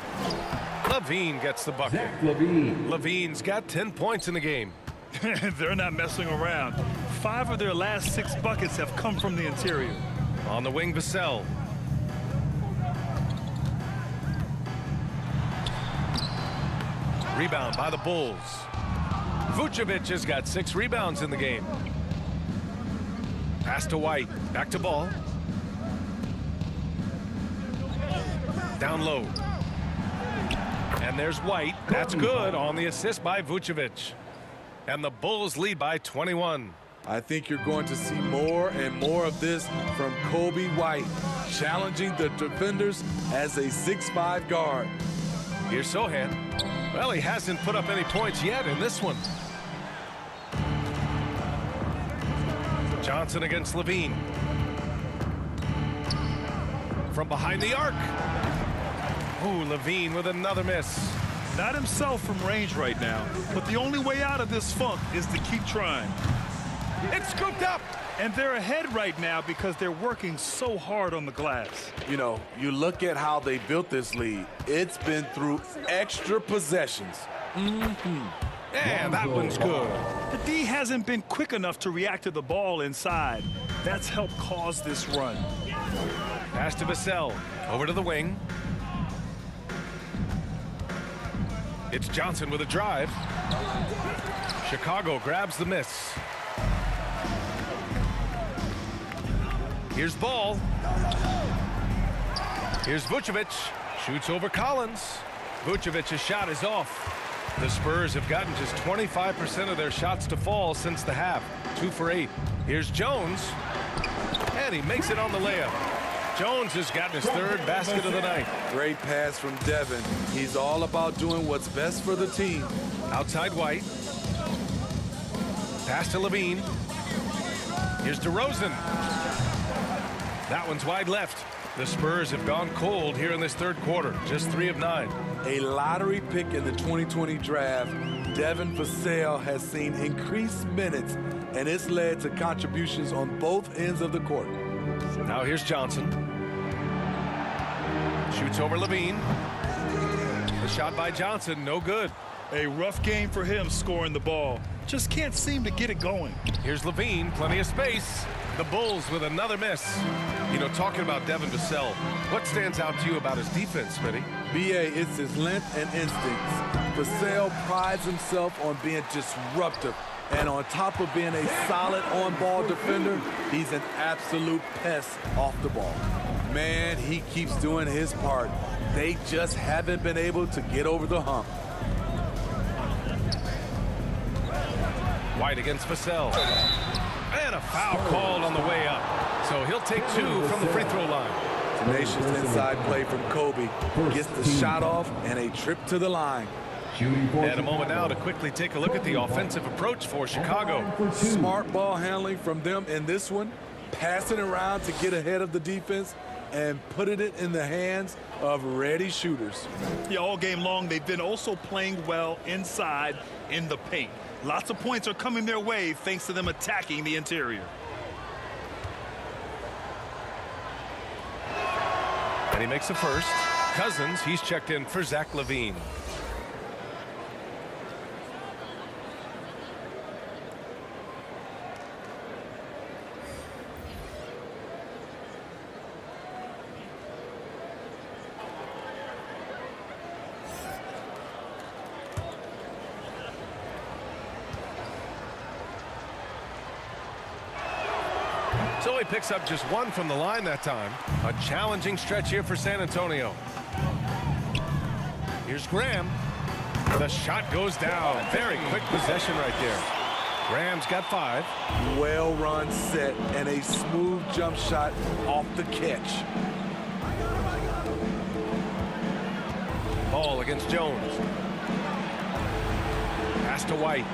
Speaker 6: Levine gets the bucket.
Speaker 10: Zach Levine.
Speaker 6: Levine's got 10 points in the game.
Speaker 9: They're not messing around. 5 of their last 6 buckets have come from the interior.
Speaker 6: On the wing, Vassell. Rebound by the Bulls. Vucevic has got 6 rebounds in the game. Pass to White. Back to Ball. Down low. And there's White. That's good on the assist by Vucevic. And the Bulls lead by 21.
Speaker 8: I think you're going to see more and more of this from Coby White, challenging the defenders as a 6'5" guard.
Speaker 6: Here's Sohan. Well, he hasn't put up any points yet in this one. Johnson against Levine. From behind the arc. Ooh, Levine with another miss.
Speaker 9: Not himself from range right now, but the only way out of this funk is to keep trying.
Speaker 6: It's scooped up.
Speaker 9: And they're ahead right now because they're working so hard on the glass.
Speaker 8: You know, you look at how they built this lead. It's been through extra possessions.
Speaker 6: And that one's good.
Speaker 9: The D hasn't been quick enough to react to the ball inside. That's helped cause this run.
Speaker 6: Pass to Vassell. Over to the wing. It's Johnson with a drive. Chicago grabs the miss. Here's Ball. Here's Vucevic. Shoots over Collins. Vucevic's shot is off. The Spurs have gotten just 25% of their shots to fall since the half. 2 for 8. Here's Jones. And he makes it on the layup. Jones has gotten his 3rd basket of the night.
Speaker 8: Great pass from Devin. He's all about doing what's best for the team.
Speaker 6: Outside White. Pass to Levine. Here's DeRozan. That one's wide left. The Spurs have gone cold here in this 3rd quarter. Just 3 of 9.
Speaker 8: A lottery pick in the 2020 draft, Devin Vassell has seen increased minutes, and it's led to contributions on both ends of the court.
Speaker 6: Now here's Johnson. Shoots over Levine. The shot by Johnson, no good.
Speaker 9: A rough game for him scoring the ball. Just can't seem to get it going.
Speaker 6: Here's Levine, plenty of space. The Bulls with another miss. You know, talking about Devin Vassell, what stands out to you about his defense, Smitty?
Speaker 8: B.A., it's his length and instincts. Vassell prides himself on being disruptive. And on top of being a solid on-ball defender, he's an absolute pest off the ball. Man, he keeps doing his part. They just haven't been able to get over the hump.
Speaker 6: White against Vassell. And a foul called on the way up. So he'll take 2 from the free throw line.
Speaker 8: Tenacious inside play from Kobe. Gets the shot off and a trip to the line.
Speaker 6: And a moment now to quickly take a look at the offensive approach for Chicago.
Speaker 8: Smart ball handling from them in this one. Passing around to get ahead of the defense and putting it in the hands of ready shooters.
Speaker 9: Yeah, all game long, they've been also playing well inside in the paint. Lots of points are coming their way thanks to them attacking the interior.
Speaker 6: And he makes the first. Cousins, he's checked in for Zach LaVine. So he picks up just 1 from the line that time. A challenging stretch here for San Antonio. Here's Graham. The shot goes down. Very quick possession right there. Graham's got 5.
Speaker 8: Well-run set and a smooth jump shot off the catch.
Speaker 6: Ball against Jones. Pass to White.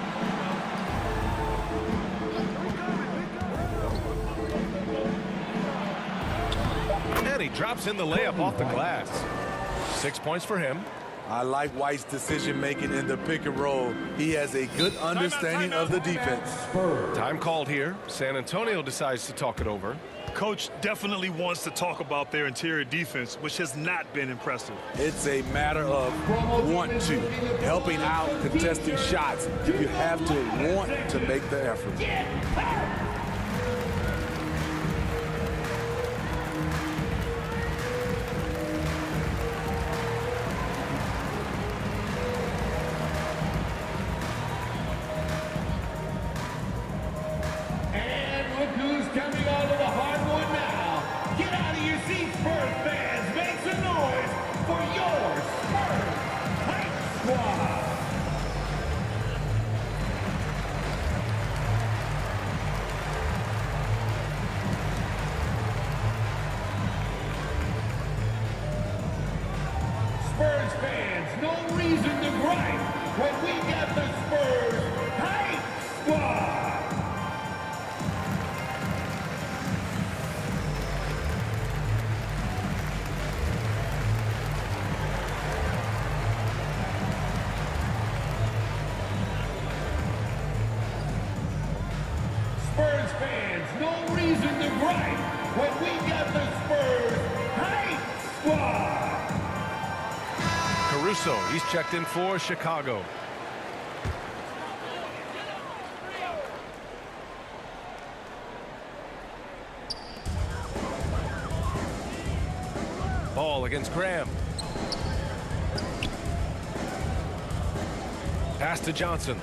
Speaker 6: And he drops in the layup off the glass. 6 points for him.
Speaker 8: I like White's decision-making in the pick and roll. He has a good understanding of the defense.
Speaker 6: Time called here. San Antonio decides to talk it over.
Speaker 9: Coach definitely wants to talk about their interior defense, which has not been impressive.
Speaker 8: It's a matter of want to. Helping out, contesting shots. You have to want to make the effort.
Speaker 10: Coming onto the hardwood now. Get out of your seats, Spurs fans. Make some noise for your Spurs Hype Squad. Spurs fans, no reason to gripe when we got the Spurs Hype Squad. Spurs fans, no reason to gripe when we got the Spurs Hype Squad.
Speaker 6: Caruso, he's checked in for Chicago. Ball against Graham. Pass to Johnson.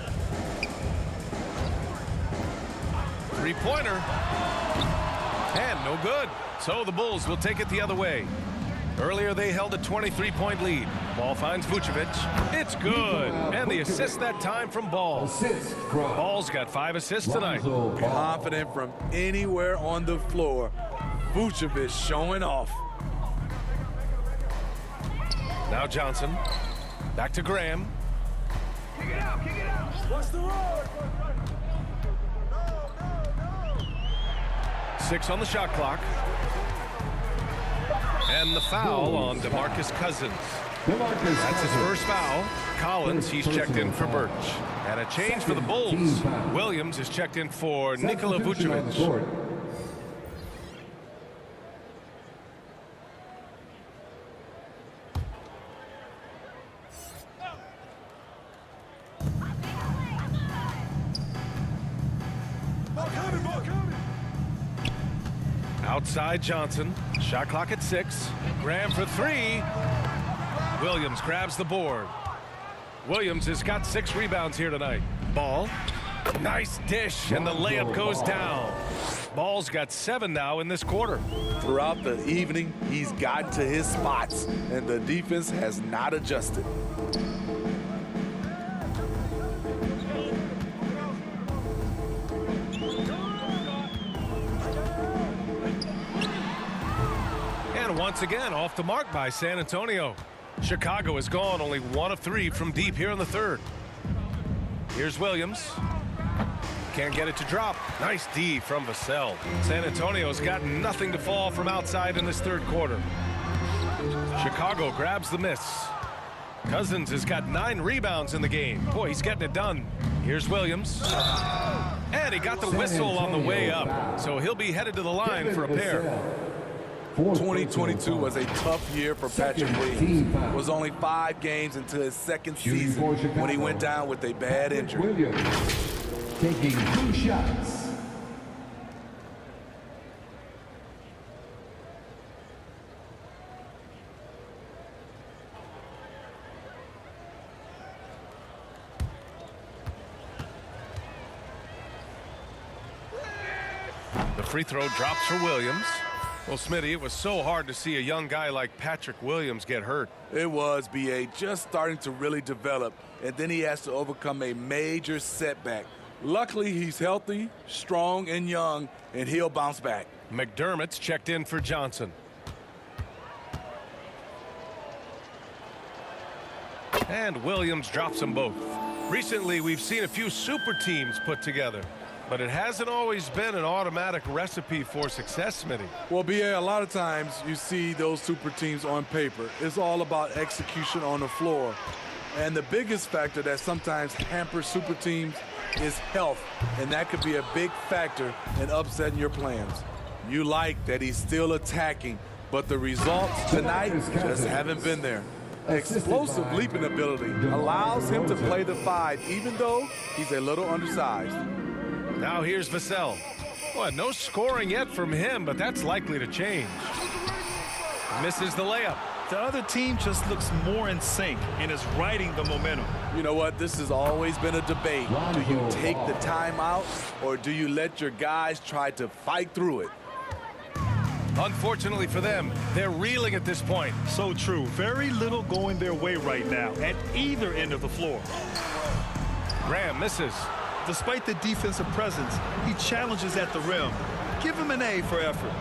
Speaker 6: Three-pointer. And no good. So the Bulls will take it the other way. Earlier they held a 23-point lead. Ball finds Vucevic. It's good. And the assist that time from Ball. Ball's got 5 assists tonight.
Speaker 8: Confident from anywhere on the floor. Vucevic showing off.
Speaker 6: Now Johnson. Back to Graham.
Speaker 10: Kick it out, kick it out. What's the road?
Speaker 6: 6 on the shot clock. And the foul on DeMarcus Cousins. That's his first foul. Collins, he's checked in for Birch. And a change for the Bulls. Williams is checked in for Nikola Vucevic. Outside Johnson. Shot clock at 6. Graham for 3. Williams grabs the board. Williams has got 6 rebounds here tonight. Ball. Nice dish, and the layup goes down. Ball's got 7 now in this quarter.
Speaker 8: Throughout the evening, he's gotten to his spots, and the defense has not adjusted.
Speaker 6: And once again, off the mark by San Antonio. Chicago is gone only 1 of 3 from deep here in the third. Here's Williams. Can't get it to drop. Nice D from Vassell. San Antonio's got nothing to fall from outside in this third quarter. Chicago grabs the miss. Cousins has got 9 rebounds in the game. Boy, he's getting it done. Here's Williams. And he got the whistle on the way up. So he'll be headed to the line for a pair.
Speaker 8: 2022 was a tough year for Patrick Williams. It was only 5 games into his second season when he went down with a bad injury.
Speaker 10: Williams taking 2 shots.
Speaker 6: The free throw drops for Williams. Well, Smitty, it was so hard to see a young guy like Patrick Williams get hurt.
Speaker 8: It was, B.A., just starting to really develop, and then he has to overcome a major setback. Luckily, he's healthy, strong, and young, and he'll bounce back.
Speaker 6: McDermott's checked in for Johnson. And Williams drops them both. Recently, we've seen a few super teams put together, but it hasn't always been an automatic recipe for success, Smitty.
Speaker 8: Well, B.A., a lot of times you see those super teams on paper. It's all about execution on the floor. And the biggest factor that sometimes hampers super teams is health, and that could be a big factor in upsetting your plans. You like that he's still attacking, but the results tonight just haven't been there. Explosive leaping ability allows him to play the 5, even though he's a little undersized.
Speaker 6: Now here's Vassell. Well, no scoring yet from him, but that's likely to change. Misses the layup.
Speaker 9: The other team just looks more in sync and is riding the momentum.
Speaker 8: You know what? This has always been a debate. Do you take the timeout, or do you let your guys try to fight through it?
Speaker 6: Unfortunately for them, they're reeling at this point.
Speaker 9: So true. Very little going their way right now at either end of the floor.
Speaker 6: Graham misses.
Speaker 9: Despite the defensive presence, he challenges at the rim. Give him an A for effort.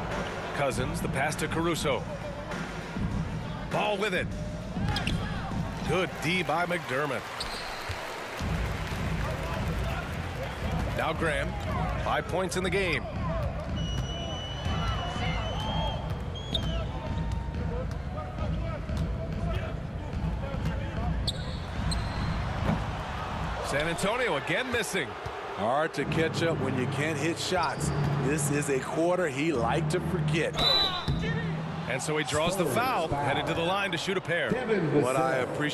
Speaker 6: Cousins, the pass to Caruso. Ball with it. Good D by McDermott. Now Graham, 5 points in the game. San Antonio again missing.
Speaker 8: Hard to catch up when you can't hit shots. This is a quarter he liked to forget.
Speaker 6: And so he draws the foul, headed to the line to shoot a pair.
Speaker 8: What I appreciate